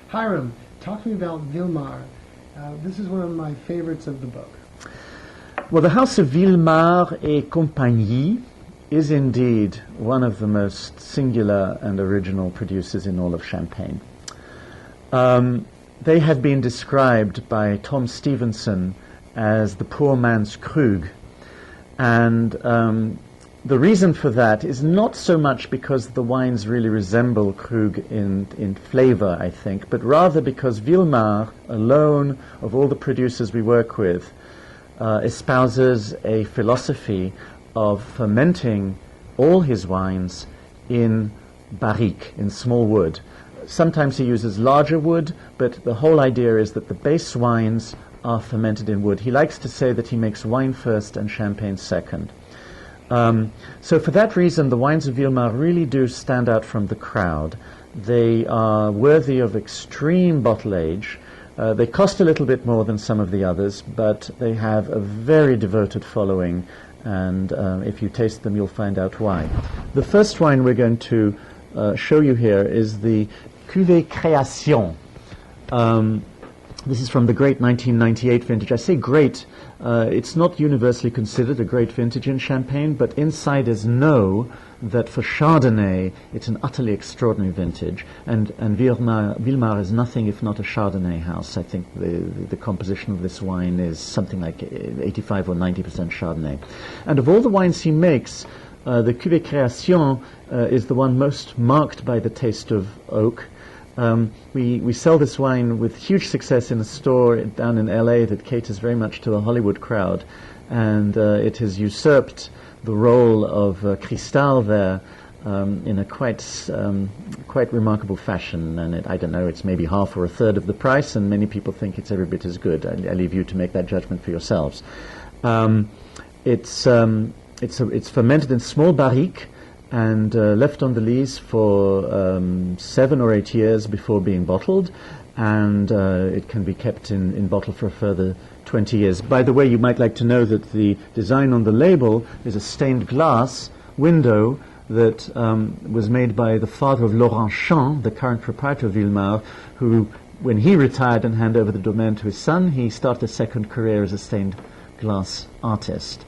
Hiram, talk to me about Vilmart. This is one of my favorites of the book. Well, the house of Vilmart et Compagnie is indeed one of the most singular and original producers in all of Champagne. They have been described by Tom Stevenson as the poor man's Krug. And the reason for that is not so much because the wines really resemble Krug in flavor, I think, but rather because Vilmart alone, of all the producers we work with, espouses a philosophy of fermenting all his wines in barrique, in small wood. Sometimes he uses larger wood, but the whole idea is that the base wines are fermented in wood. He likes to say that he makes wine first and champagne second. So for that reason, the wines of Vilmart really do stand out from the crowd. They are worthy of extreme bottle age. They cost a little bit more than some of the others, but they have a very devoted following, and if you taste them, you'll find out why. The first wine we're going to show you here is the Cuvee Creation. This is from the great 1998 vintage. I say great, it's not universally considered a great vintage in Champagne, but insiders know that for Chardonnay, it's an utterly extraordinary vintage, and Vilmart is nothing if not a Chardonnay house. I think the composition of this wine is something like 85 or 90% Chardonnay. And of all the wines he makes, the Cuvée Création is the one most marked by the taste of oak. We sell this wine with huge success in a store down in LA that caters very much to the Hollywood crowd, and it has usurped the role of Cristal there in a quite remarkable fashion. And I don't know, it's maybe half or a third of the price, and many people think it's every bit as good. I leave you to make that judgment for yourselves. It's fermented in small barriques and left on the lees for 7 or 8 years before being bottled, and it can be kept in bottle for a further 20 years. By the way, you might like to know that the design on the label is a stained glass window that was made by the father of Laurent Champ, the current proprietor of Vilmart, who, when he retired and handed over the domain to his son, he started a second career as a stained glass artist.